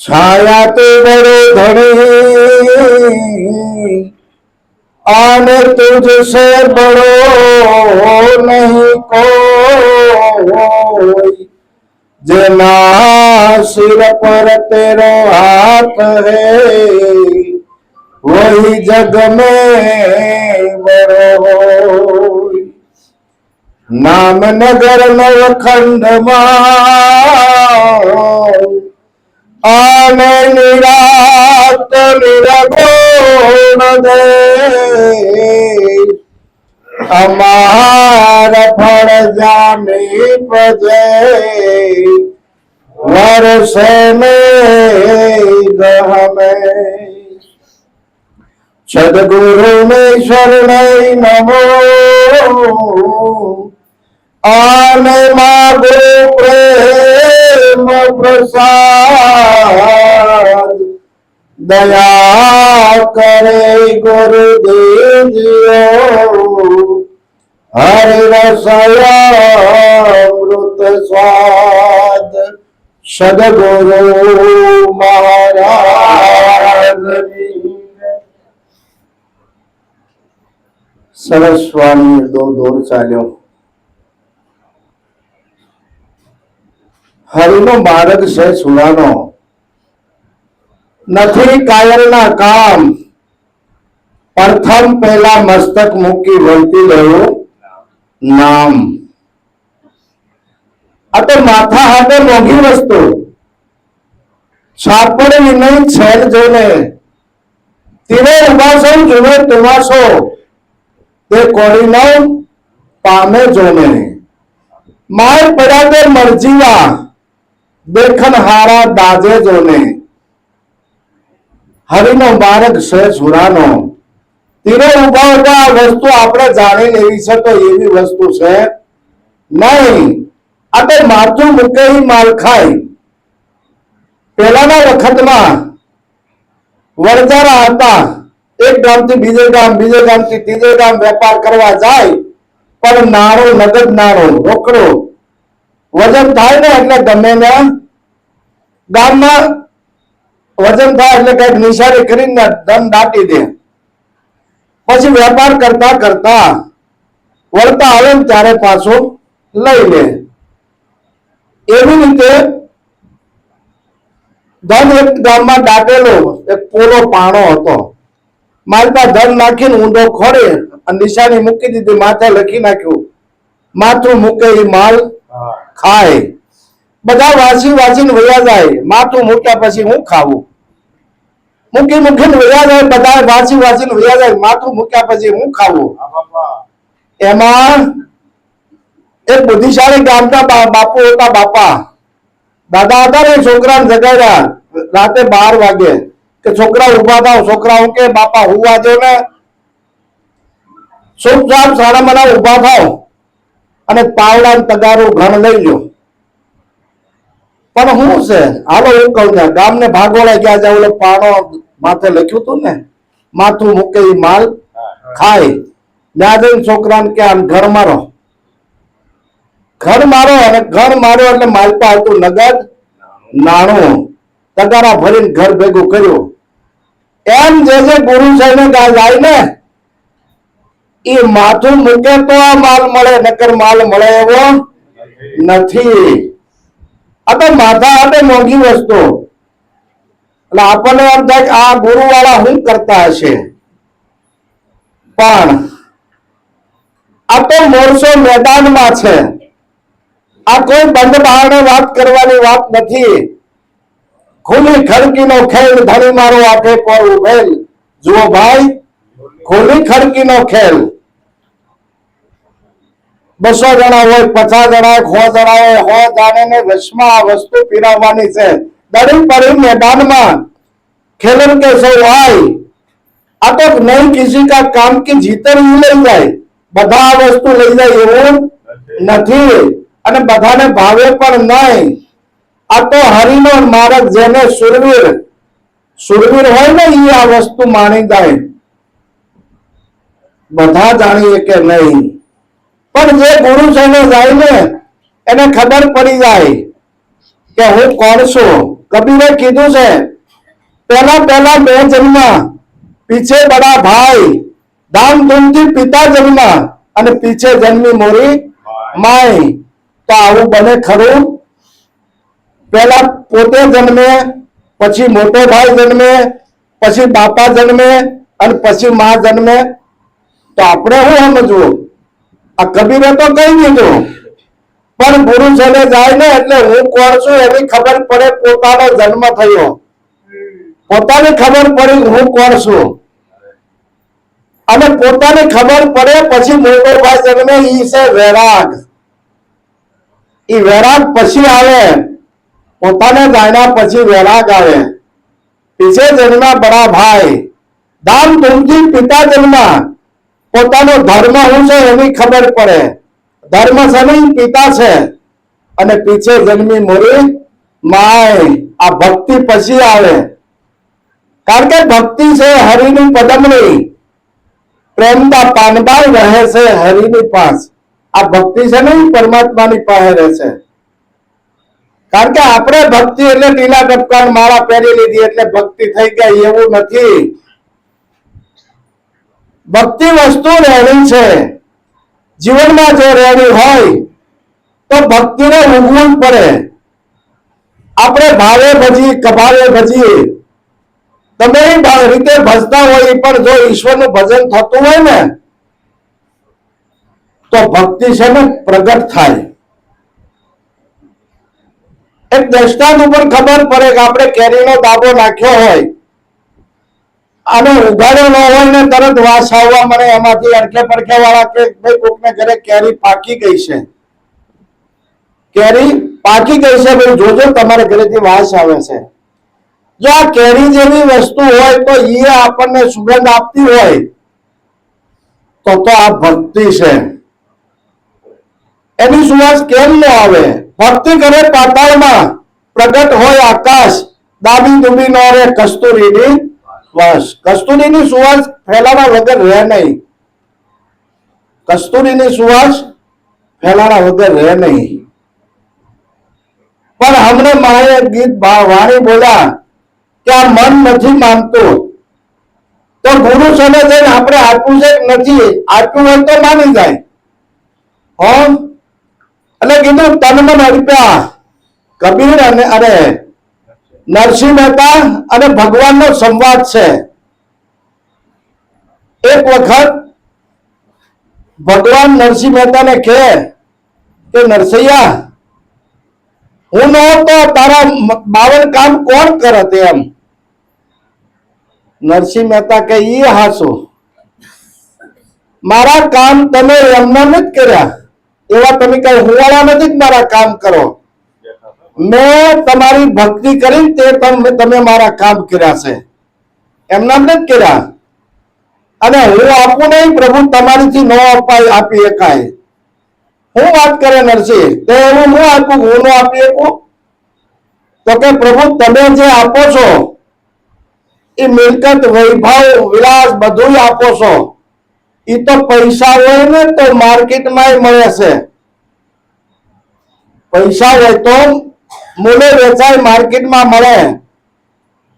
छाया तो बड़े धनी आने तुझसे बड़ो नहीं कोई, जना सिर पर तेरो हाथ है वही जग में बड़ो। नाम नगर नवखंड आने निरात निरगुण दे, अमार फल जाने पजे वर्ष में गहमे। सदगुरु में शरण नमो आने मागो प्रेम प्रसाद, दया करे गुरुदेव जियो हरि रसयामृत स्वाद। सदगुरु महाराज સરસ સ્વામી દોર ચાલ્યો. હરિનો માર્ગ છે સુરાનો, નથી કાયરના કામ. પ્રથમ પહેલા મસ્તક મૂકી વળતી લેવું નામ. આ તો માથા હાથે મોંઘી વસ્તુ. છાપડ વિનય છેલ જોને તીરે ઉભાસો જુએ તુમાસો, તે કોળીનો પામે જોને. માર પડ્યા તે મરજીવા દેખન હારા દાજે જોને. હરિનો માર્ગ છે સુરાનો. તીરે ઉભા ઉભા આ વસ્તુ આપણે જાણી લેવી છે તો એવી વસ્તુ છે નહીં. આ તો માથું મૂકે માલ ખાય. પહેલાના વખતમાં વણજારા હતા, એક ગામથી બીજે ગામ, બીજે ગામથી ત્રીજે ગામ વેપાર કરવા જાય, પણ નાણું નગદ નાણું રોકડો વજન થાય ને એટલે ગમે ને ગામમાં વજન થાય એટલે કઈક નિશાની કરીને ધન દાટી દે. પછી વેપાર કરતા કરતા વળતા આવે ને ત્યારે પાછું લઈ લે. એવી રીતે ધન એક ગામમાં દાટેલો એક પોલો પાણો હતો. માલમાં ધન નાખીને ઊંડો ખોડે અને નિશાની મૂકી દીધી, માથે લખી નાખ્યું માથું મૂકે એ માલ ખાય. બધા વાંચી વાંચીને વયા જાય. માથું મૂક્યા પછી હું ખાવું? મૂકી મૂકીને વયા જાય. બધા વાંચી વાંચીને વયા જાય. માથું મૂક્યા પછી હું ખાવું? એમાં એક બુદ્ધિશાળી ગામના બાપુ હતા. બાપા દાદા હતા ને, છોકરાને જગાડ્યા રાતે 12 વાગે કે છોકરા ઉભા થાવ. છોકરા હું કે બાપા હુવા જો ને. ચૂપચાપ સાડા મના ઉભા થાવ અને પાવડા તગારું ઘણ લઈ લો. પણ શું છે, હાલો હું કહું ને, ગામને ભાગોળા ક્યાં જાવ? ઓલો પાણો માથે લખ્યું હતું ને, માથું મૂકે માલ ખાય. ત્યાં જઈને છોકરાને કે આમ ઘર મારો, ઘર મારો. અને ઘર મારો એટલે માલપા હતું નગદ નાણું. તગારા ભરીને ઘર ભેગું કર્યું. એમ જે ગુરુ સાહેબ જાય ને એ માથું મૂકે તો આ માલ મળે, નકર માલ મળે એવો નથી. આ તો માથા હાથે મોંઘી વસ્તુ. એટલે આપણને એમ થાય કે આ ગુરુ વાળા શું કરતા હશે, પણ આ તો મોરસો મેદાનમાં છે. આ કોઈ બંધ બહારને વાત કરવાની વાત નથી. ખુલ્લી ખડકીનો ખેલ ધણી મારો આંખે પર ઉભેલ. જુઓ ભાઈ, ખુલ્લી ખડકીનો ખેલ. 200 જણા હોય, 50 જણા હોય, 100 જણા હોય, 100 જાણે વશમાં આ વસ્તુ પીરાવવાની છે. દડી પડી मैदाનમાં खेलन के सो भाई. આ તો નહીં કિસી કા કામ की જીતર લઈ જાય, બધા વસ્તુ લઈ જાય એવું નથી. અને બધાને ભાવે પણ નહીં. આ તો હરિનો માર્ગ. જેને સુરવીર હોય ને એ આ વસ્તુ માણી જાય. બધા જાણીએ કે નહીં, પણ જે ગુરુ સાહેબ જાય ને એને ખબર પડી જાય કે હું કોણ છું. કબીરે કીધું છે, પહેલા પહેલા મેં જન્મા, પીછે બડા ભાઈ, ધામધૂમથી પિતા જન્મા અને પીછે જન્મી મોરી માય. તો આવું બને ખરું? પહેલા પોતે જન્મે, પછી મોટો ભાઈ જન્મે, પછી બાપા જન્મે અને પછી માં જન્મે. તો આપણે શું સમજવું? આ કબીરે તો કહી દીધું, પણ ગુરુ ચલે જાય ને એટલે હું કોણ છું એની ખબર પડે. પોતાનો જન્મ થયો, પોતાની ખબર પડી હું કોણ છું, અને પોતાની ખબર પડે પછી મોટો ભાઈ જન્મે. ઈ છે વૈરાગ. ઈ વૈરાગ પછી આવે, પોતાને જાણ્યા પછી વૈરાગ આવે. પીછે જન્મા બડા ભાઈ, ધામધૂમથી પિતા જન્મા. પોતાનો ધર્મ શું છે એની ખબર પડે. ધર્મ છે નહીં, પિતા છે. અને પીછે જન્મી મોરી માય. આ ભક્તિ પછી આવે, કારણ કે ભક્તિ છે હરિની પદમણી. પ્રેમના પાનબાઈ રહે છે હરિની પાસ. આ ભક્તિ છે નહીં, પરમાત્માની પાસે રહે છે. કારણ કે આપણે ભક્તિ એટલે લીલા ટપકાન માળા પહેરી લીધી એટલે ભક્તિ થઈ ગઈ, એવું નથી. ભક્તિ વસ્તુ રહેણી છે. જીવનમાં જો રહેણી હોય તો ભક્તિને ઉગવું પડે. આપણે ભાવે ભજી કભાવે ભજીએ, તમે રીતે ભજતા હોય પણ જો ઈશ્વરનું ભજન થતું હોય ને તો ભક્તિ છે ને પ્રગટ થાય. એક દ્રષ્ટાંત ઉપર ખબર પડે કે આપણે કેરીનો દાબો નાખ્યો હોય અને ઉગાડ્યો ન હોય ને તરત વાસ આવવા મળે. એમાંથી અડખે પડખે વાળા કે ભાઈ કોકને ઘરે કેરી પાકી ગઈ છે, કેરી પાકી ગઈ છે, ભાઈ જોજો તમારે ઘરેથી વાસ આવે છે. જો આ કેરી જેવી વસ્તુ હોય તો એ આપણને સુગંધ આપતી હોય તો આ ભક્તિ છે. એની સુવાસ કેમ ન આવે? ભક્તિ કરે પાતાળમાં, પ્રગટ હોય આકાશ, દાબી દુબી નો રે કસ્તુરીની વાસ. કસ્તુરીની સુવાસ ફેલાવા વગર રહે નહીં. કસ્તુરીની સુવાસ ફેલાવા વગર રહે નહીં. પણ હમણે માએ ગીત વાણી બોલ્યા કે આ મન નથી માનતું, તો ગુરુ સમય જઈને આપણે આપ્યું છે નથી આપ્યું હોય તો માની જાય. એટલે કીધું તન મન અર્પ્યા. કબીર અને નરસિંહ મહેતા અને ભગવાનનો સંવાદ છે. એક વખત ભગવાન નરસિંહ મહેતાને કહે કે નરસૈયા, હું ન હોત તો તારા 52 કામ કોણ કરત? એમ નરસિંહ મહેતા કે ઈ હાસું, મારા કામ તમે એમના નથી કર્યા, એવા તમે કઈ હુવાળા નથી મારા કામ કરો. મેં તમારી ભક્તિ કરી તે તમે મારા કામ કર્યા છે, એમના નથી કર્યા. અને હું આપું નહીં પ્રભુ, તમારીથી ન આપી શકાય. હું વાત કરે નરસિંહ, તે એવું હું આપ્યું, હું ન આપી શકું? તો કે પ્રભુ તમે જે આપો છો એ મિલકત વૈભવ વિલાસ બધું આપો છો, એ તો પૈસા હોય ને તો માર્કેટમાં મળે છે. પૈસા હોય તો મૂલ્ય વેચાય, માર્કેટમાં મળે.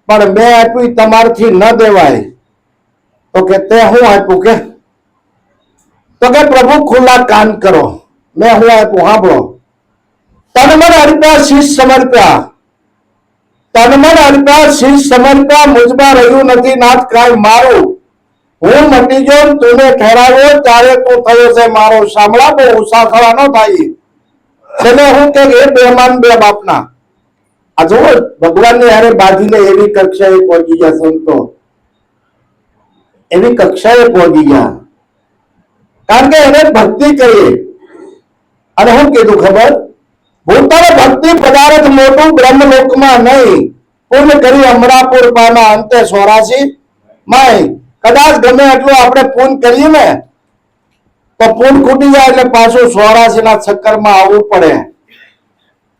પણ મેં આપ્યું તમારથી ન દેવાય. તો કે તે હું આપ્યું? કે તો કે પ્રભુ ખુલ્લા કાન કરો, મેં હું આપ્યું સાંભળો. તન મન અર્પ્યા શીશ સમર્પ્યા, તન મન અર્પ્યા શીશ સમર્પ્યા, મુજમાં રહ્યું નથી નાથ કાંઈ મારું. હું મટી ગયો તુને ઠેરાવ્યો, ત્યારે તું થયો છે મારો. સાંભળા, બહુ ઉષા થવા ન થાય. છેલ્લે હું કે એ બેમાન બે બાપના. આ જો ભગવાનની હારે બાંધીને એવી કક્ષાએ પહોંચી ગયા સંતો, એવી કક્ષાએ પહોંચી ગયા. કારણ કે એને ભક્તિ કરી. અને હું કીધું ખબર? ભૂતળ ભક્તિ પદાર્થ મોટું બ્રહ્મલોકમાં નહીં, પૂર્ણ કરી અમરાપુર પાના અંતે 84 માય. કદાચ ગમે એટલું આપણે પૂન કરીએ ને તો પૂન ખૂટી જાય એટલે પાછું 84 ના ચક્કરમાં આવવું પડે.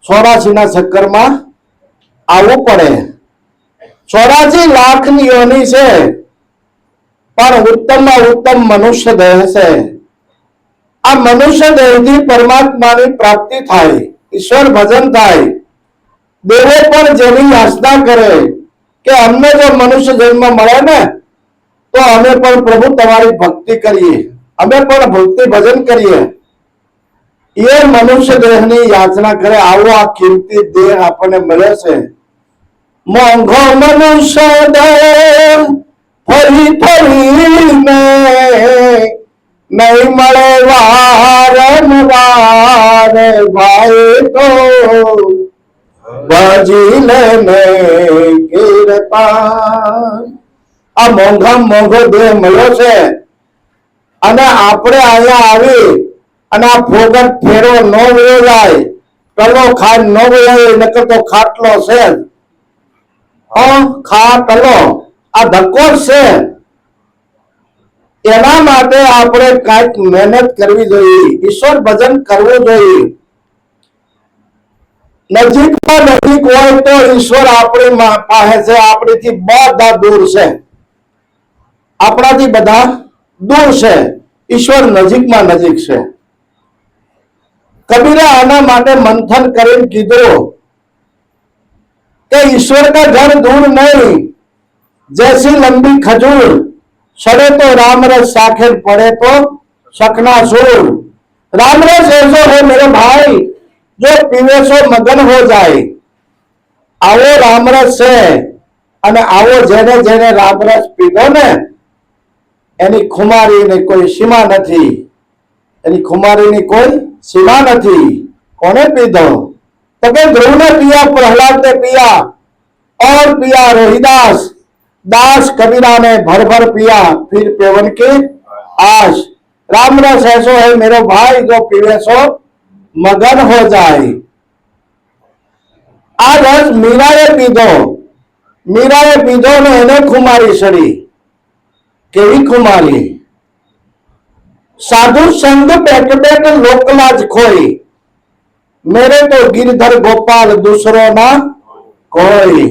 84 ના ચક્કરમાં આવવું પડે. 84 લાખની યોની છે, પણ ઉત્તમમાં ઉત્તમ મનુષ્ય દેહ છે. આ મનુષ્ય દેહથી પરમાત્માની પ્રાપ્તિ થાય, ઈશ્વર ભજન થાય. દેવો પણ જેની યાચના કરે કે અમને જો મનુષ્ય જન્મ મળે ને તો અમે પણ પ્રભુ તમારી ભક્તિ કરીએ, અમે પણ ભક્તિ ભજન કરીએ, એ મનુષ્ય દેહની યાચના કરે. આવો આ કિંમતી દેહ આપણને મળે છે. મોંઘો મનુષ્ય દેહ ફરી ફરીને નહીં મળે વારંવાર, ભાઈ તો ભજી લે કીર્તન. આ મોંઘામાં મોંઘો દેહ મળ્યો છે અને આપણે અહીંયા આવી અને આ ફોગટ ફેરો ન વયો જાય, કલો ખાટ ન વયો, નકર તો ખાટલો છે ખાટલો, આ ધક્કો છે. એના માટે આપણે કાંઈક મહેનત કરવી જોઈએ, ઈશ્વર ભજન કરવું જોઈએ. નજીકમાં નજીક હોય તો ઈશ્વર આપણી પાસે છે, આપણીથી બધા દૂર છે, આપણાથી બધા દૂર છે, ઈશ્વર નજીકમાં નજીક છે. કબીરે આના માટે મંથન કરીને કીધું કે ईश्वर का घर दूर नहीं, जैसी लंबी खजूर, सड़े तो रामरस साखेर, पड़े तो शकनासूर. रामरस ऐसो है मेरे भाई जो पीवे सो मगन हो जाए. आवो रामरस છે અને આવો જેને જેને રામરસ પીધો ને એની ખુમારીની કોઈ સીમા નથી, એની ખુમારીની કોઈ સીમા નથી. કોને પીધો? तो के ध्रुव ने पिया, प्रहलाद ने पिया और पिया रोहिदास, दास कबीरा ने भर भर पिया, फिर पेवन की आश. रामरस ऐसो है मेरे भाई जो पीवे सो मगन हो जाए. आ रस मीराए पीधो, मीराए पीधो ने એને ખુમારી સડી. કેવી ખુમારી? સાધુ સંગ બેઠ બેઠ લોકલાજ ખોઈ, मेरे तो गिरधर गोपाल दूसरो ना कोई.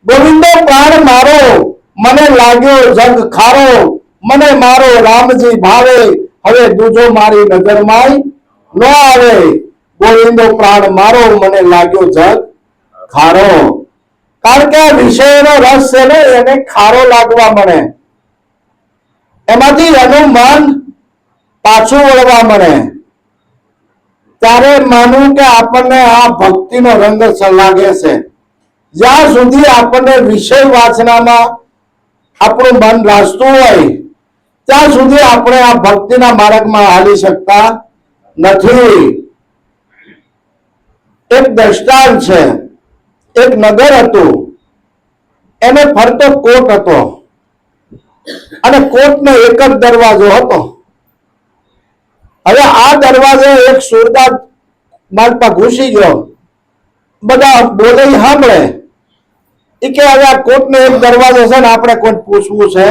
गोविंदो प्राण मारो, मने लाग्यो जग खारो, मने मारो रामजी भावे, हवे दूजो मारी नजर माय न आवे. गोविंदो प्राण मारो, मने लाग्यो जग खारो. कारण के विषयનો રસ છે ને એને ખારો લાગવા મળે, એમાંથી એનું મન પાછું વળવા મળે. ત્યારે માનવું કે આપણને આ ભક્તિનો રંગ લાગે છે. જ્યાં સુધી આપણને વિષય વાસનામાં આપણું મન રાચતું હોય ત્યાં સુધી આપણે આ ભક્તિના માર્ગમાં હાલી શકતા નથી. એક દ્રષ્ટાંત છે. એક નગર હતું, એને ફરતો કોટ હતો અને કોટનો એક જ દરવાજો હતો. હવે આ દરવાજે એક સુરદાર માલપા ઘૂસી ગયો, બધા બોલે સાંભળે એ કે હવે આ કોટનો એક દરવાજો છે ને આપણે કોઈ પૂછવું છે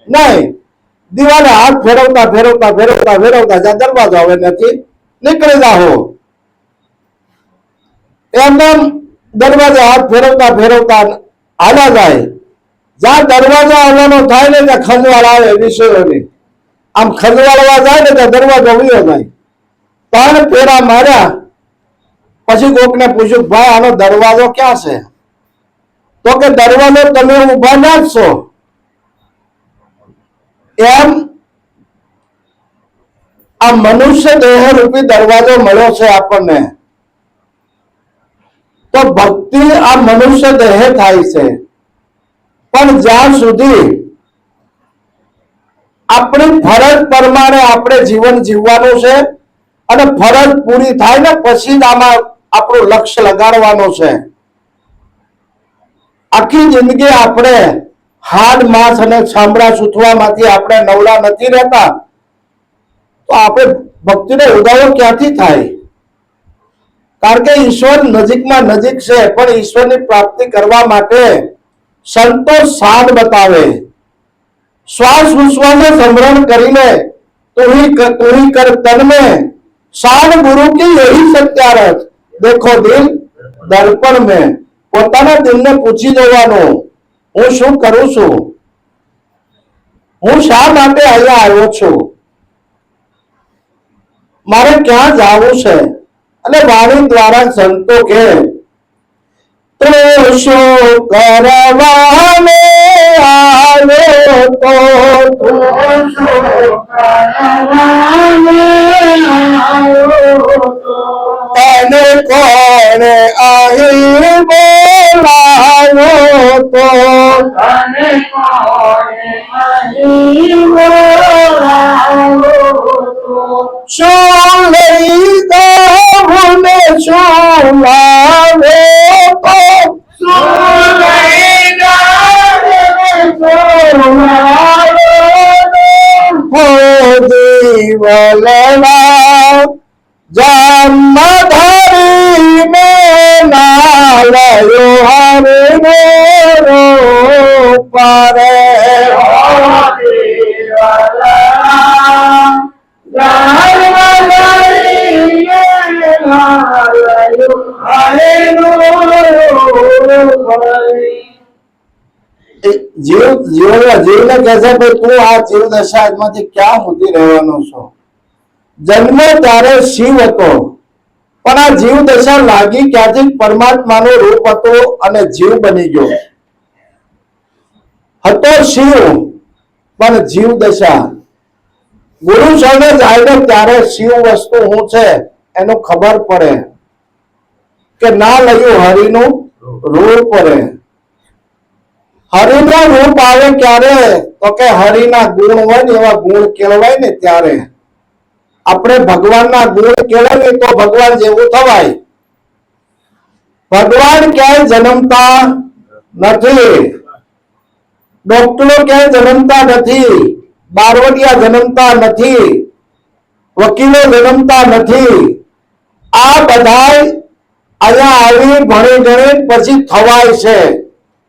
નહીં. દીવાને હાથ ફેરવતા ફેરવતા ફેરવતા ફેરવતા જ્યાં દરવાજો હવે નથી, નીકળી જાઓ. એમને દરવાજો હાથ ફેરવતા ફેરવતા હાલ્યા જાય. જ્યાં દરવાજો આવવાનો થાય ને ત્યાં ખંજવાળ આવે વિષયોની. આમ ખંજવાળવા જાય ને ત્યાં દરવાજો વયો જાય. 3 ફેરા માર્યા પછી કોકને પૂછ્યું, ભાઈ આનો દરવાજો ક્યાં છે? તો કે દરવાજો તમે ઉભા ના જ છો. એમ આ મનુષ્ય દેહ રૂપી દરવાજો મળ્યો છે આપણને. તો ભક્તિ આ મનુષ્ય દેહ થાય છે. પણ જ્યાં સુધી આપણી ફરજ પ્રમાણે આપણે જીવન જીવવાનું છે અને ફરજ પૂરી થાય ને પછી જ આમાં આપણું લક્ષ્ય લગાડવાનું છે. આખી જિંદગી આપણે હાડ માંસ અને ચામડા સૂથવામાંથી આપણે નવરા નથી રહેતા તો આપણે ભક્તિનો ઉદાહરણ ક્યાંથી થાય? કારણ કે ઈશ્વર નજીકમાં નજીક છે, પણ ઈશ્વરની પ્રાપ્તિ કરવા માટે સંતો સાધ બતાવે. श्वास उश्वास में स्मरण करीने तू ही कर तन में, साध गुरु की यही सत्यारथ. देखो दिल दर्पण में પોતાના દિલને પૂછી જોવાનું, હું શું કરું છું, હું શા માટે અહીંયા આવ્યો છું, મારે ક્યાં જવું છે. અને વાણી દ્વારા સંતો કહે તું શું કરવાને આવ્યો તો તું શું કરવાને આવ્યો તો તને કોણે અહીં બોલાવ્યો તો તને કોણે અહીં બોલાવ્યો તો શું લઈ દઉં ને શું લાવે તો શું લઈ દઉં હો દીવલના જન્મધારી મેં નાલયો હરે પારે જીવને કહેશે ભાઈ તું આ જીવ દશામાંથી ક્યાં સુધી રહેવાનો છો? જન્મ ત્યારે શિવ હતો, પણ આ જીવ દશા લાગી ક્યાંથી પરમાત્માનું રૂપ હતું અને જીવ બની ગયો. હતો શિવ પણ જીવ દશા. ગુરુ શરણે જાય ને ત્યારે શિવ વસ્તુ શું છે એનું ખબર પડે કે ના લયું હરિનું રૂપ પડે. હરિનું રૂપ આવે ક્યારે તો કે હરિના ગુણ હોય ને એવા ગુણ કેળવાય ને ત્યારે. આપણે ભગવાનના ગુણ કેળવીએ તો ભગવાન જેવું થવાય. ભગવાન ક્યાંય જન્મતા નથી, ડોક્ટરો ક્યાંય જન્મતા નથી, બારવટિયા જન્મતા નથી, વકીલો જન્મતા નથી. આ બધા અહીંયા આવી ભણી ગણી પછી થવાય છે.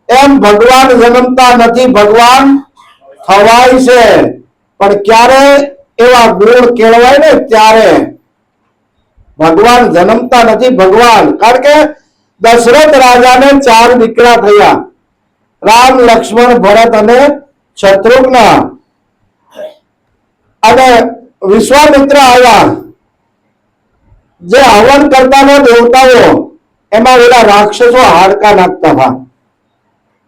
એમ ભગવાન જન્મતા નથી, ભગવાન થવાય છે. પણ ક્યારે એવા ગુણ કેળવાય ને ત્યારે. ભગવાન જન્મતા નથી, ભગવાન. કારણ કે દશરથ રાજાને 4 દીકરા થયા, રામ, લક્ષ્મણ, ભરત અને શત્રુઘ્ન. અને વિશ્વામિત્ર આવ્યા, જે હવન કરતા દેવતાઓ એમાં ઓલા રાક્ષસો હાડકા નાખતા હતા.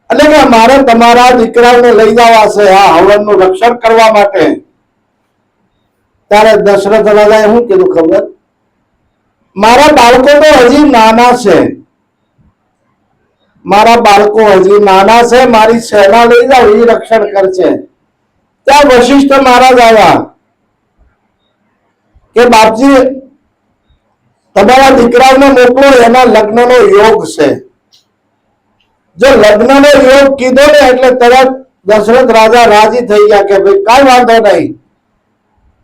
એટલે કે મારે તમારા દીકરાઓને લઈ જવા છે આ હવનનું રક્ષણ કરવા માટે. ત્યારે દશરથ રાજાએ શું કીધું ખબર? મારા બાળકો તો હજી નાના છે, મારા બાળકો હજી નાના છે, મારી સેના લઈ જાઓ, એ રક્ષણ કરશે. ત્યાં વશિષ્ઠ મહારાજ આવ્યા કે બાપજી તમારા દીકરાઓને મોકલો, એના લગ્નનો યોગ છે. જો લગ્નનો યોગ કીધો ને એટલે તરત દશરથ રાજા રાજી થઈ ગયા કે ભાઈ કાંઈ વાંધો નહીં.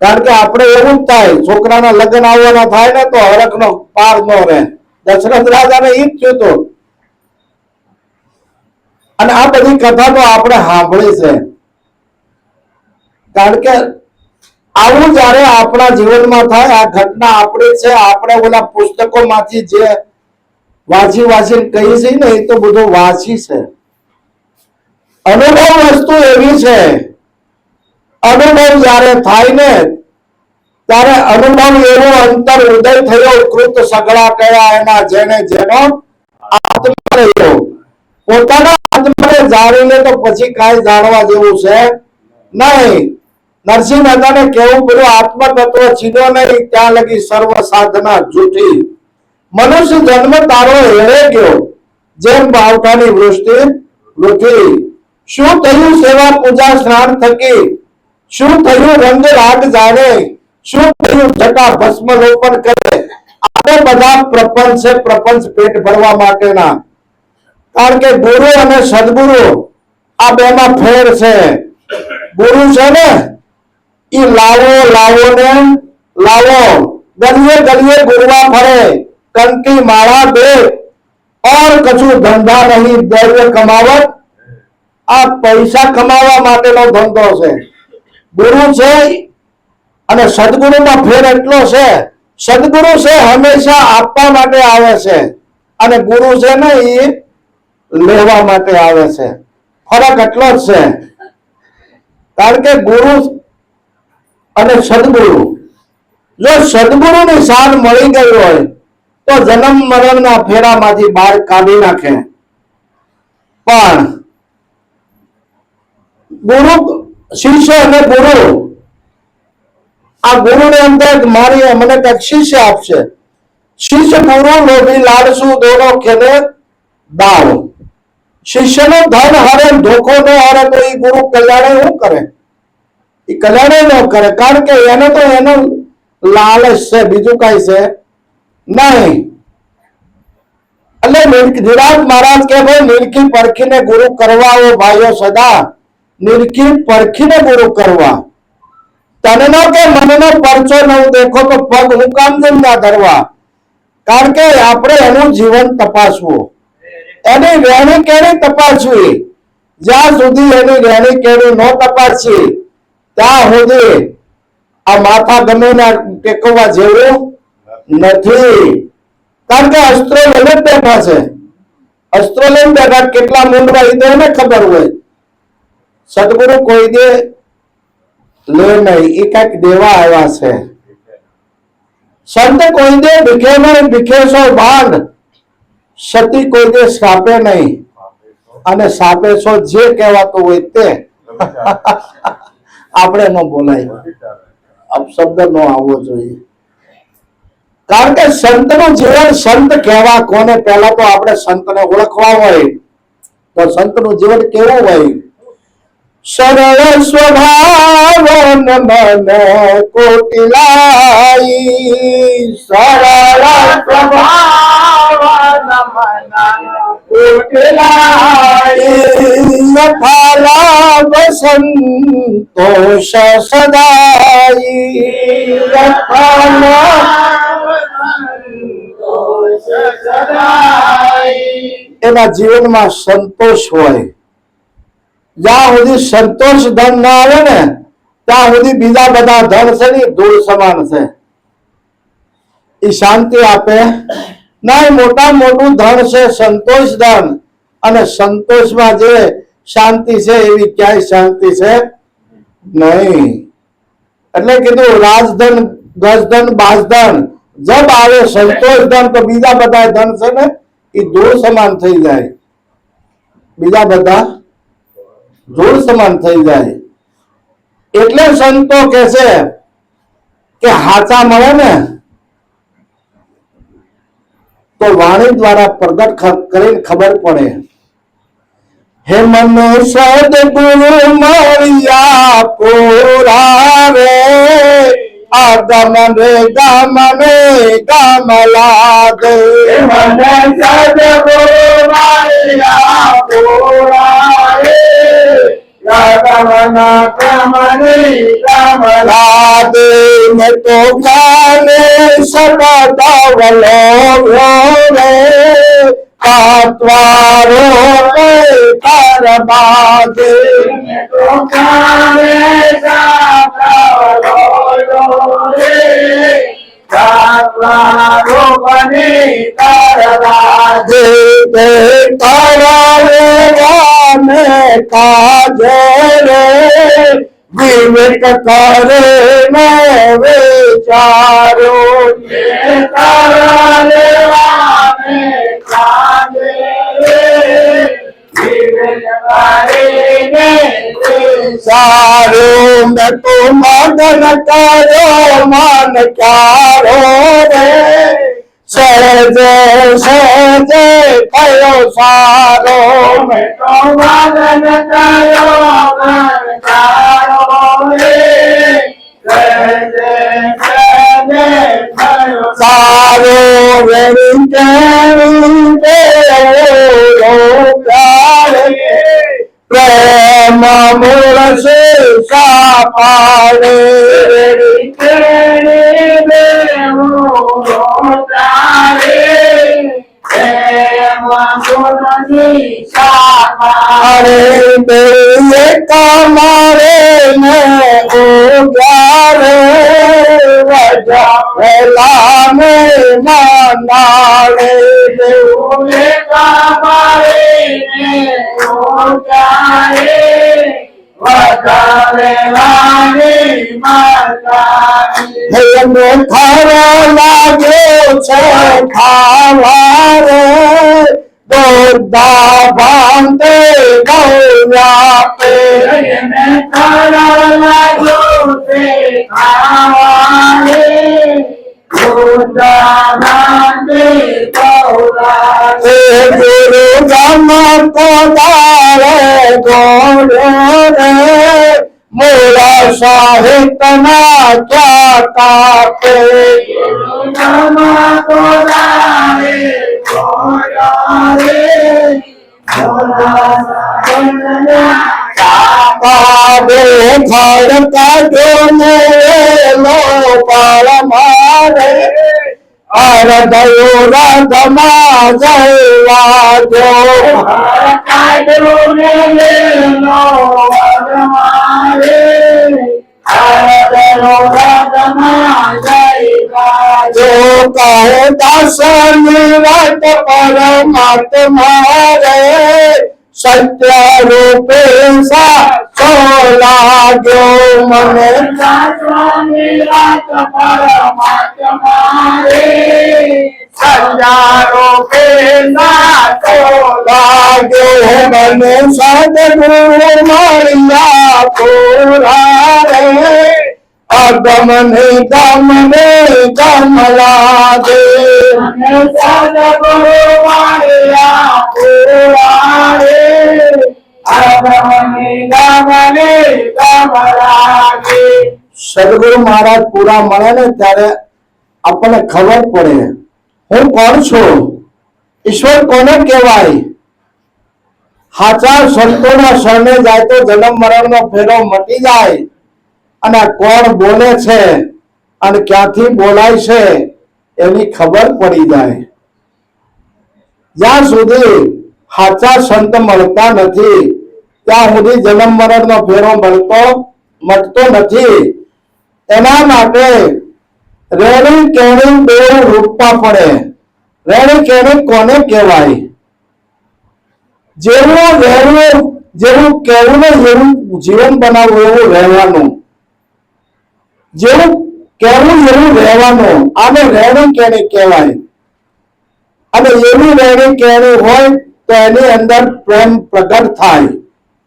કારણ કે આપણે એવું જ થાય, છોકરાના લગ્ન આવવાના થાય ને તો હરખનો પાર ન રહે. દશરથ રાજાને ઈ જ થયું હતું. અને આ બધી કથા તો આપણે સાંભળી છે. કારણ કે આવું જયારે આપણા જીવનમાં થાય, આ ઘટના આપણી છે, આપણે ઓલા પુસ્તકોમાંથી જે વાંચી વાંચીને કહીએ છીએ ને એ તો બધું વાંચી છે. અનુભવ વસ્તુ એવી છે, અનુભવ જયારે થાય ને ત્યારે અનુભવ એવો અંતર ઉદય થયો, કૃત સગળા કયા એના જેને જેનો આત્મા રહ્યો. પોતાના આત્માને જાણીને તો પછી કાંઈ જાણવા જેવું છે નહીં. નરસિંહ મહેતાને કેવું પડ્યું, આત્મતત્વ ચીનો નહીં ત્યાં લગી સર્વ સાધના જૂઠી. મનુષ્ય જન્મ તારો હેરે ગયો, જેમ બાવઠાની વૃષ્ટિ લૂંટી. શું થયું સેવા પૂજા સ્નાન થકી? શું થયું રંગ રાગ જાણે? શું થયું જટા ભસ્મ રોપણ કરે? આપણે બધા પ્રપંચ છે, પ્રપંચ પેટ ભરવા માટેના. કારણ કે ગુરુ અને સદગુરુ આ બેમાં ફેર છે. ગુરુ છે ને એ લાવો લાવો ને લાવો, ગલીએ ગલીએ ગુરવા ફરે, કંકી માળા દે और કछु ધંધા નહીં દ્રવ્ય કમાવત. આ પૈસા કમાવા માટેનો ધંધો છે. ગુરુ છે અને સદગુરુમાં ફેર એટલો છે, સદગુરુ છે હંમેશા આપવા માટે આવે છે અને ગુરુ છે ને એ લેવા માટે આવે છે. ફરક એટલો જ છે. કારણ કે ગુરુ અને સદગુરુ, જો સદગુરુની સાથ મળી ગઈ હોય તો જન્મ મરણના ફેરામાંથી બહાર કાઢી નાખે. પણ ગુરુ, શિષ્ય અને ગુરુ, આ ગુરુને એમ થાય કે મારી મને કંઈક શિષ્ય આપશે. શિષ્ય ગુરુ લોભી લાલસુ દોનો ખેલે દાવ. શિષ્યનો ધન હારે ધોખો ન હારે તો એ ગુરુ કલ્યાણે શું કરે? એ કલ્યાણે ન કરે, કારણ કે એને તો એનો લાલચ છે, બીજું કઈ છે નહીં. એટલે ધીરાજ મહારાજ કે ભાઈ નિરખી પરખીને ગુરુ કરવા ભાઈઓ, સદા નિરખી પરખીને ગુરુ કરવા. તનનો કે મનનો પરચો ન દેખો તો પગ હું કામ જેમ ના ધરવા. કારણ કે આપણે એનું જીવન તપાસવું, એની રહેણી કેણી તપાસવી. જ્યાં સુધી એની રહેણી કેણી ન તપાસી ત્યાં સુધી આ માથા ગમે ટેકવવા જેવું નથી. કારણ કે અસ્ત્રો લઈને બેઠા છે, અસ્ત્રો લઈને બેઠા. કેટલા મૂંડવા એ તો એને ખબર હોય. સદગુરુ કોઈ દે લે નહીં, એ કઈક દેવા આવ્યા છે. સંત કોઈ દે ભીખે નહીં, ભીખે સો ભાંડ. સતી કોઈ દે સાપે નહીં, અને સાપે સો જે કહેવાતું હોય તે. આપણે ન બોલાય, શબ્દ ન આવવો જોઈએ. કારણ કે સંતનું જીવન, સંત કહેવા કોને? પહેલા તો આપણે સંતને ઓળખવા હોય તો સંતનું જીવન કેવું હોય? સરળ સ્વભાવ મને કોટિલાઈ, સરળ સ્વભાવ કોટિલાઈ, યથાલાભ સંતોષ સદાઈ, એના જીવનમાં સંતોષ હોય. જ્યાં સુધી સંતોષ ધન ના આવે ને ત્યાં સુધી બીજા બધા ધન છે ને ધૂળ સમાન છે. એ શાંતિ આપે ના. મોટા મોટું ધન છે સંતોષ ધન, અને સંતોષમાં જે શાંતિ છે એવી ક્યાંય શાંતિ છે નહીં. એટલે કીધું રાજધન, ગજધન, બાજધન જબ આવે સંતોષ ધન તો બીજા બધા ધન છે ને એ ધૂળ સમાન થઈ જાય. બીજા બધા ધૂળ સમાન થઈ જાય. એટલે સંતો કે છે કે હાચા મળે ને તો વાણી દ્વારા પ્રગટ કરીને ખબર પડે. હે મને સદગુરુ મળ્યા પૂરા રે, આ ગમને ગામલા દે. મને સદગુરુ મળ્યા પૂરા રે, मैं तो गाने सबदावलो रे, कात्वारो करबादे. मैं तो गाने सबदावलो रे, कात्वारो बने करबादे. करावे गाने काजे रे, विवेक करे मैं विचारो. करावे गाने काजे रे, विवेक करे मैं विचारो. मैं तो मगन करो मन चारो रे, सहजे सहजे कयो सारो. मैं तो मगन करो मन चारो रे, सहजे सहजे कयो सारो. वेरी प्यारे प्रेम मूल से सापाड़े. अरे मेरे कमारे में ओ प्यारे, वजह फैलाने मनाड़े. मेरे कमारे में ओ प्यारे, એને ખાવા લાગ્યો છે ખાવા રે દોડા ભાંતે ગૌરા પે ગુરુ ગમ પોદારે ગોળ્યો રે મોરા સાહિત્યના ક્યાં કાપે કાબે ઘર કાઢો ને લો પાળ મારે અરદયો રદમાં જવા જો જો કહે દાસની વાત પરમાત્મા રે સત્ય રૂપે સાચો લાગ્યો મને લાગ્યો મને સદગુરુ મળ્યા પૂરા રે અગમને ગમને ગમ લાગે સદગુરુ મહારાજ પૂરા મળે ને ત્યારે આપણને ખબર પડે હું કોણ છું, ઈશ્વર કોને કહેવાય. સાચા સંતોના શરણે જાય તો જન્મ મરણનો ફેરો મટી જાય અને કોણ બોલે છે અને ક્યાંથી બોલાય છે એની ખબર પડી જાય. જ્યાં સુધી સાચા સંત મળતા નથી ત્યાં સુધી જન્મ મરણનો ફેરો મટતો નથી. એના માટે રેણી કેણી બે રૂપવા પડે. રેણી કેણી કોને કહેવાય? જેવું રહેવું, જેવું કહેવું ને જેવું જીવન બનાવવું એવું રહેવાનું, જેવું કહેવું એવું રહેવાનું, આને રેણી કેણી કહેવાય. અને એવી રેણી કેણી હોય તો એની અંદર પ્રેમ પ્રગટ થાય.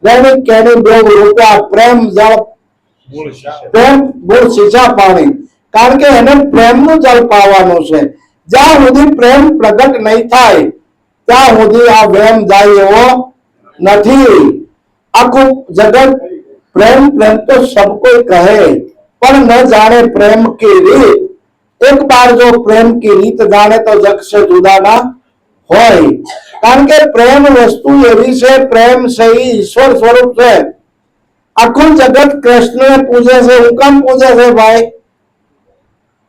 રેણી કેણી બે રૂપિયા પ્રેમ જળ પ્રેમ બહુ સીસા પાણી, કારણ કે એને પ્રેમનું જળ પાવાનું છે. જ્યાં સુધી પ્રેમ પ્રગટ નહીં થાય ત્યાં સુધી આ વેમ જાય એવો નથી. આખું જગત પ્રેમ પ્રેમ તો સબ કોઈ કહે પણ ન જાણે પ્રેમ की રીત. એક બાર જો પ્રેમ की રીત જાણે તો જગ से जुदा ना હોય. કારણ કે પ્રેમ વસ્તુ એવી છે, પ્રેમ છે ઈશ્વર સ્વરૂપ છે. આખું જગત કૃષ્ણને પૂજે છે. હું કેમ પૂજે છે ભાઈ?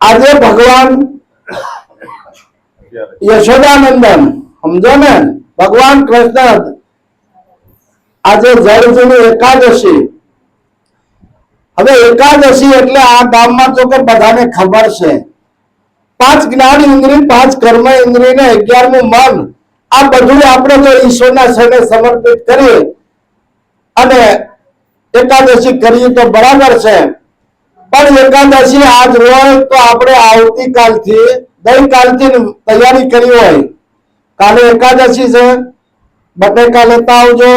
આજે ભગવાન યશોદાનંદન, સમજો ને, ભગવાન કૃષ્ણ આજે જળજની એકાદશી. હવે એકાદશી એટલે આ ગામમાં તો કે બધાને ખબર છે. 5 જ્ઞાન ઇન્દ્રિય, 5 કર્મ ઇન્દ્રિય ને 11મું મન, આ બધું આપણે જો ઈશ્વરના શરણે સમર્પિત કરીએ અને એકાદશી કરીએ તો બરાબર છે. પણ એકાદશી આજ હોય તો આપણે આવતીકાલથી ગઈકાલથી તૈયારી કરી હોય. કાલે એકાદશી છે, બટેકા લેતા આવજો,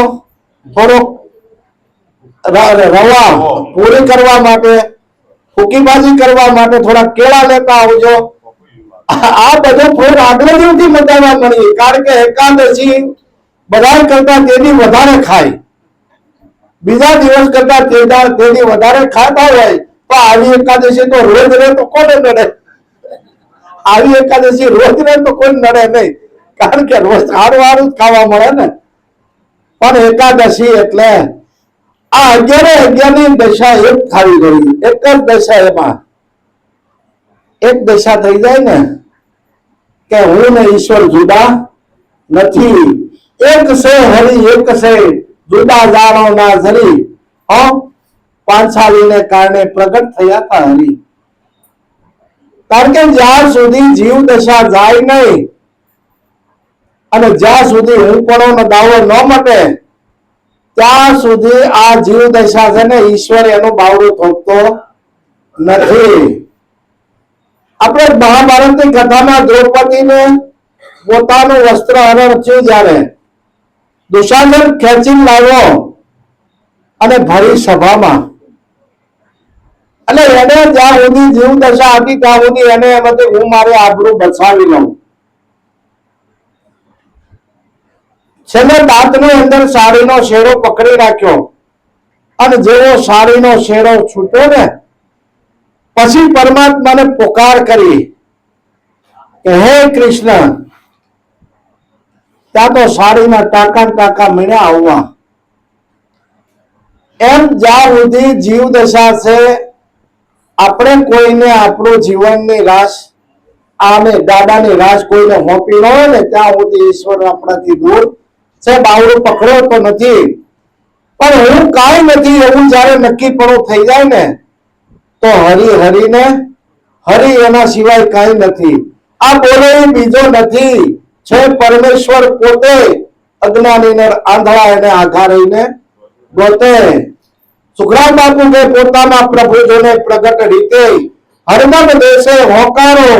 થોડોક રવા પૂરી કરવા માટે, ફૂકી ભાજી કરવા માટે થોડા કેળા લેતા આવજો. આ બધું ફૂલ આગલા દિવસથી મચાવવા મળીએ. કારણ કે એકાદશી બધા કરતા તેની વધારે ખાય, બીજા દિવસ કરતા તેની વધારે ખાતા હોય. તો આવી એકાદશી તો રોજ રહે તો કોને નડે? આવી એકાદશી રોજ રહે તો કોઈ નડે નહીં, કારણ કે રોજ સારું સારું જ ખાવા મળે ને. પણ એકાદશી એટલે આ 11-11 ની દશા એક થવી જોઈએ. એક જ દશા, એમાં એક દશા થઈ જાય ને કે હું ને ઈશ્વર જુદા નથી. એક છે હરી એક છે, જુદા જાણો ના જરી. પાંચાલીને કારણે પ્રગટ થયા હતા હરી. કારણ કે જ્યાં સુધી જીવ દશા જાય નહીં અને જ્યાં સુધી હું પણ દાવો ન મટે ત્યાં સુધી આ જીવ દશા છે ને ઈશ્વર એનું બાવડું થોપતો નથી. આપણે મહાભારતની કથામાં દ્રૌપદીને પોતાનું વસ્ત્ર હરણ થયું જ્યારે દુશાસન ખેંચી લાવ્યો અને ભરી સભામાં, એટલે એને જ્યાં સુધી જીવ દશા હતી ત્યાં સુધી એને એમ હતું હું મારે આબરૂ બચાવી લઉં. છેલ્લે દાંતની અંદર સાડીનો શેરો પકડી રાખ્યો અને જેવો સાડીનો શેરો છૂટ્યો ને પછી પરમાત્માને પુકાર કરી કે હે કૃષ્ણ, ત્યાં તો સાડીના ટાંકા મીણ્યા આવવા. એમ જ્યાં સુધી જીવ દશા છે આપણે કોઈને આપણું જીવનની રાશ આને દાદાની રાશ કોઈને હોપી ન હોય ને ત્યાં સુધી ઈશ્વર આપણાથી દૂર છે. બાવડું પકડ્યો તો નથી, પણ હું કાંઈ નથી એવું જયારે નક્કી પણ થઈ જાય ને તો હરી એના સિવાય કાંઈ નથી. આ બોલે બીજો નથી, છે પરમેશ્વર પોતે. અજ્ઞાનીને આંધળા એને આઘારીને ગોતે. સુખરામ બાપુ કે પોતાના પ્રભુજોને પ્રગટ રીતે હરદમ દેશે હોકારો,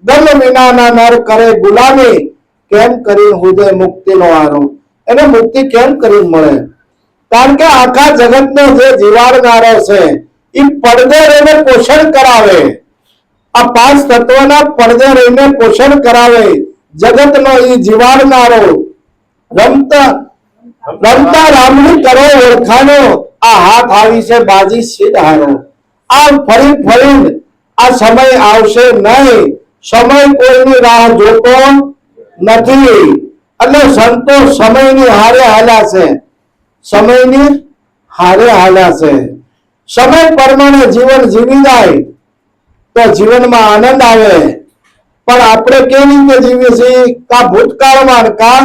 દમ વિનાના નર કરે ગુલામી, કેમ કરી હુદે મુક્તિનો આરો. એને મુક્તિ કેમ કરી મળે? કારણ કે આખા જગતનો જે જીવાડનારો છે એ પડદે રહીને પોષણ કરાવે. આ પાંચ તત્વના પડદે રહીને પોષણ કરાવે. જગતનો એ જીવાડનારો રમતા રામની કરો ઓળખાનો, આ હાથ આવી છે બાજી સીધારો. આ ફરી આ સમય આવશે નહીં. સમય કોઈની રાહ જોતો નથી. એટલે સંતો સમયની હારે હાલ્યા છે, સમયની હારે હાલ્યા છે. સમય પ્રમાણે જીવન જીવી જાય તો જીવનમાં આનંદ આવે. પણ આપણે કેવી રીતે જીવીએ છીએ? કા ભૂતકાળમાં, કા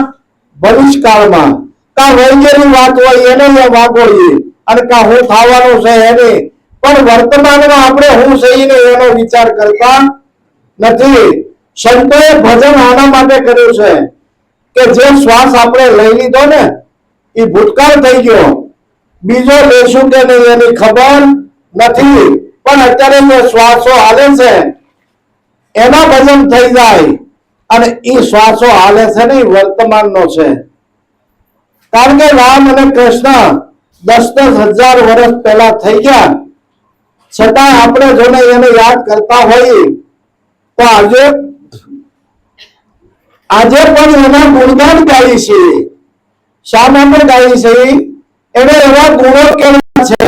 ભવિષ્યકાળમાં, કા વૈજ્ઞાનિક વાત હોય એને વાગોળીએ અને કા હું થવાનું છે એને. પણ વર્તમાનમાં આપણે હું સહી ને એનો વિચાર કરતા નથી. સંતોએ ભજન આના માટે કર્યું છે કે જે શ્વાસ આપણે લઈ લીધો ને એ ભૂતકાળ થઈ ગયો, બીજો લેશું કે નહીં એની ખબર નથી. પણ અત્યારે જે શ્વાસો હાલે છે એના ભજન થઈ જાય અને એ શ્વાસો હાલે છે ને વર્તમાનનો છે. કારણ કે રામ અને કૃષ્ણ 10,000 વર્ષ પહેલા થઈ ગયા, છતાં આપણે જોને એને યાદ કરતા હોઈએ તો આજે પણ એના ગુણગાન ગાઈએ છીએ. શા માટે ગાઈએ છીએ? એને એવા ગુણો કેળવ્યા છે,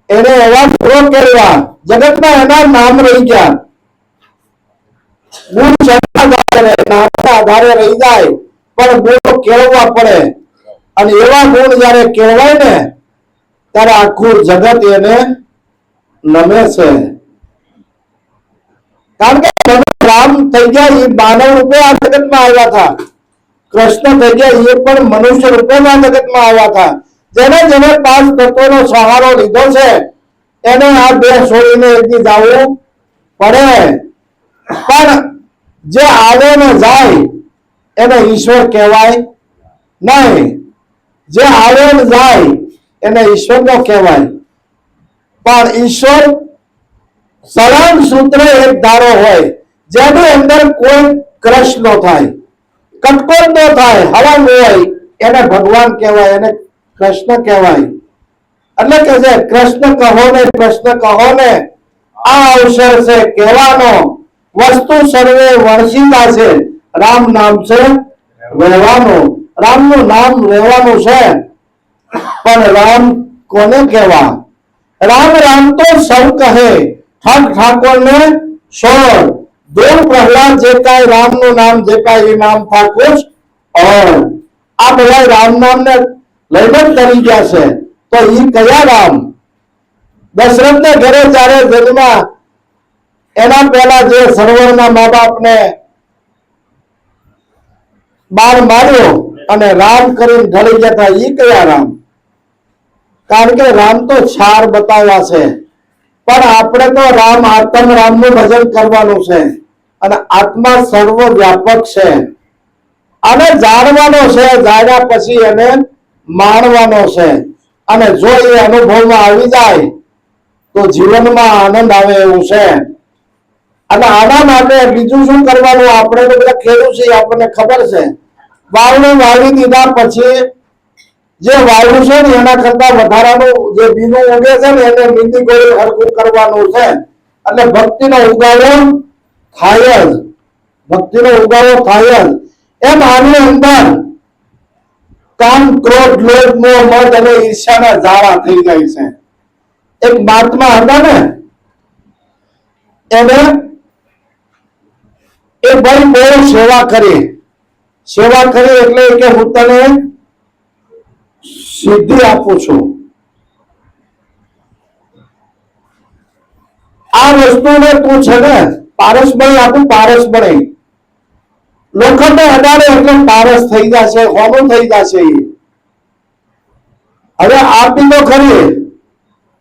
એને એવા ગુણો કેળવ્યા, જગતમાં એના નામ રહી ગયા. ગુણ આધારે રહી જાય પણ ગુણો કેળવવા પડે. અને એવા ગુણ જયારે કેળવાય ને ત્યારે આખું જગત એને નમે છે. કારણ કે રામ થઈ ગયા એ માનવ રૂપે આ જગતમાં આવ્યા હતા, કૃષ્ણ થઈ ગયા એ પણ મનુષ્ય રૂપે આ જગતમાં આવ્યા હતા. જેને જેને 5 તત્વોનો સહારો લીધો છે એને આ બે છોડીને એકથી જવું પડે. પણ જે આવે ને જાય એને ઈશ્વર કહેવાય નહીં. જે આવે ને જાય એને ઈશ્વર નો કહેવાય. પણ ઈશ્વર સળંગ સૂત્રે એક ધારો હોય જેની અંદર કોઈ ક્રશ ન થાય, કટકોટ ન થાય, હળંગ હોય એને ભગવાન કહેવાય, એને કૃષ્ણ કહેવાય. એટલે કે છે કૃષ્ણ કહો ને કૃષ્ણ કહો ને આ અવસર છે કહેવાનો. વસ્તુ સર્વે વણસીતા છે, રામ નામ છે રહેવાનું. રામનું નામ રહેવાનું છે. પણ રામ કોને કહેવા? રામ રામ તો સૌ કહે, ઠગ ઠાકોર ને સોળ. દોર પ્રહલાદ જે કાંઈ રામનું નામ જે કાંઈ એ નામ થા કુછ ઓર. આ બધા રામ નામ ને લઈને જ કરી ગયા છે. તો ઈ કયા રામ? દશરથ ને ઘરે જયારે જન્મા એના પહેલા જે સરોવરના મા બાપને બાર માર્યો અને રામ કરીને ઢળી ગયા હતા, ઈ કયા રામ? કારણ કે રામ તો 4 બતાવ્યા છે, પણ આપણે તો રામ આત્મ રામનું ભજન કરવાનું છે. અને આત્મા સર્વ વ્યાપક છે અને જાણવાનો છે. જાણ્યા પછી એને માણવાનો છે. અને જો એ અનુભવમાં આવી જાય તો જીવનમાં આનંદ આવે એવું છે. અને આના માટે બીજું શું કરવાનું? આપણે તો બધા ખેડૂત છીએ, આપણને ખબર છે. વાવણી વાવી દીધા પછી જે વાવ્યું છે ને એના કરતા વધારાનું જે બીનું ઉગે છે ને એને મીંડી ગોળી હરખું કરવાનું છે. એટલે ભક્તિનો ઉગાવો થાય જ, ભક્તિનો ઉગાવો થાય જ. એમ આની અંદર કામ, ક્રોધ, લોભ, મોહ, મદ અને ઈર્ષ્યાના ઝાડા થઈ જાય છે. એક મહાત્મા હતા ને, એને એ ભાઈ બહુ સેવા કરી એટલે કે હું તને સિદ્ધિ આપું છું. આ વસ્તુને તું છે ને પારસમણી આપું, પારસમણી. લોખંડને અડાડે એટલે પારસ થઈ જશે, હોનું થઈ જશે. હવે આપી તો ખરી.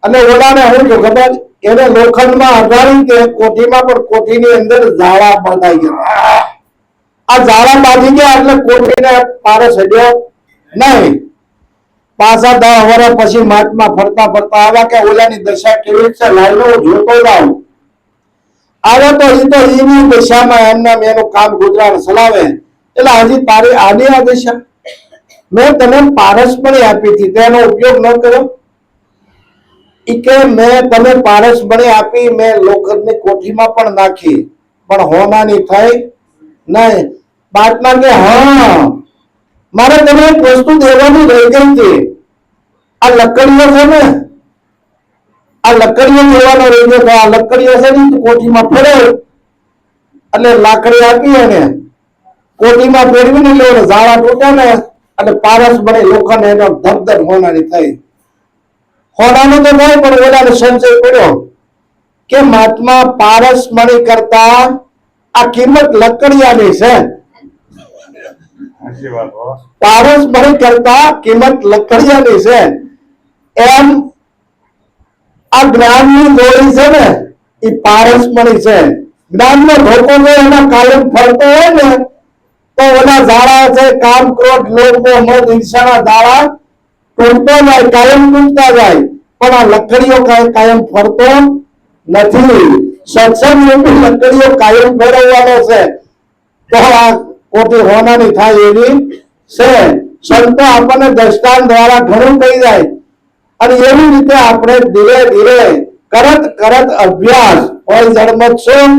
અને ઓલાને હું જો ખબર, એને લોખંડમાં અડાડી કે કોઠીમાં, પણ કોઠીની અંદર ઝાડા બંધાઈ ગયા. આ ઝાડા બાંધી ગયા એટલે કોઠીને પારસ હડ્યો નહીં. પાછા 10 વર્ષ પછી મહાત્મા ફરતા ફરતા આવ્યા કે ઓલાની દશા કેવી છે, લાઈનો જોતો જાવ. આવે તો એ તો એની દશામાં એમના એનું કામ ગુજરાન ચલાવે. એટલે હજી તારી આની આ દશા, મેં તને પારસમણી આપી હતી, તેનો ઉપયોગ ન કર્યો. ઈ કે મેં તને પારસમણી આપી, મેં લોખંડની કોઠીમાં પણ નાખી, પણ હોનાની થઈ નહીં. મહાત્મા કે હા, મારે તને એક વસ્તુ દેવાની રહી ગઈ હતી. આ લકડીઓ છે ને, આ લકડીઓ દેવાનો રહી ગયો. આ લકડીઓ છે ને કોઠીમાં ફેરવ, એટલે લાકડી આપી અને કોઠીમાં ફેરવીને એટલે ઝાડા તૂટે ને, અને પારસમણી લોખંડ એનો ધબધબ હોનાની થઈ. હોનાનો તો થાય, પણ ઓલાને સંશય પડ્યો કે મહાત્મા પારસમણી કરતા આ કિંમત લકડિયાની છે. પારસમણી કરતા કિંમત લકડિયાની છે. એમ આ જ્ઞાનની ગોળી છે ને એ પારસમણી છે. જ્ઞાનનો ધોકો જો એના કાયમ ફરતો હોય ને તો ઓલા ઝાડા છે, કામ, ક્રોધ, લોભ, મોહ, મદ, ઈર્ષ્યાના ઝાડા તૂટતો જાય, કાયમ તૂટતા જાય. પણ આ લકડીઓ કાયમ ફરતો નથી. સત્સંગ રૂપી લકડીઓ કાયમ ફેરવવાનો છે તો આ કોઠી હોનાની થાય એવી છે. સંતો આપણને દ્રષ્ટાંત દ્વારા ઘણું કહી જાય. અને એવી રીતે આપણે ધીરે ધીરે કરત અભ્યાસ હોય જળમત શું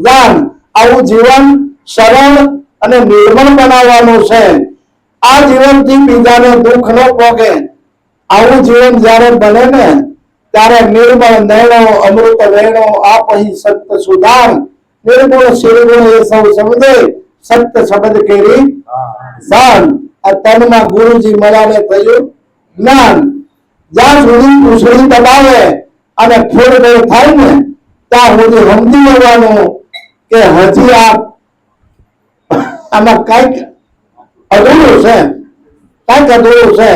જાન, આવું જીવન સરળ અને નિર્મળ બનાવવાનું છે. આ જીવનથી બીજાને દુઃખ ન પોગે. આવું જીવન જ્યારે બને ને ત્યારે નિર્મળ નૈણો અમૃત વેણો આપહી સત્ય સુધાર, નિર્ગુણ શિરગુણ એ સૌ સમજે, સત્ય શબ્દ કેરી સાન. આ તનમાં ગુરુજી મળ્યાને થયું જ્ઞાન. જ્યાં સુધી પૂછડી દબાવે અને ફેર થાય ને ત્યાં સુધી સમજી લેવાનું કે હજી આમાં કઈક અધૂરું છે, કઈક અધૂરું છે.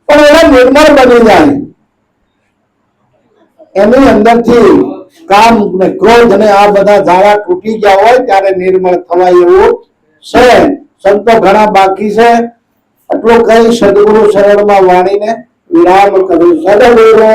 પણ એના નિર્મળ બની જાય. એની અંદરથી કામ ને ક્રોધ ને આ બધા ઝાડા તૂટી ગયા હોય ત્યારે નિર્મળ થવાય એવું છે. સંતો ઘણા બાકી છે. એટલું કઈ સદગુરુ શરણમાં વાણીને વિરામ કરું. સદગુરુ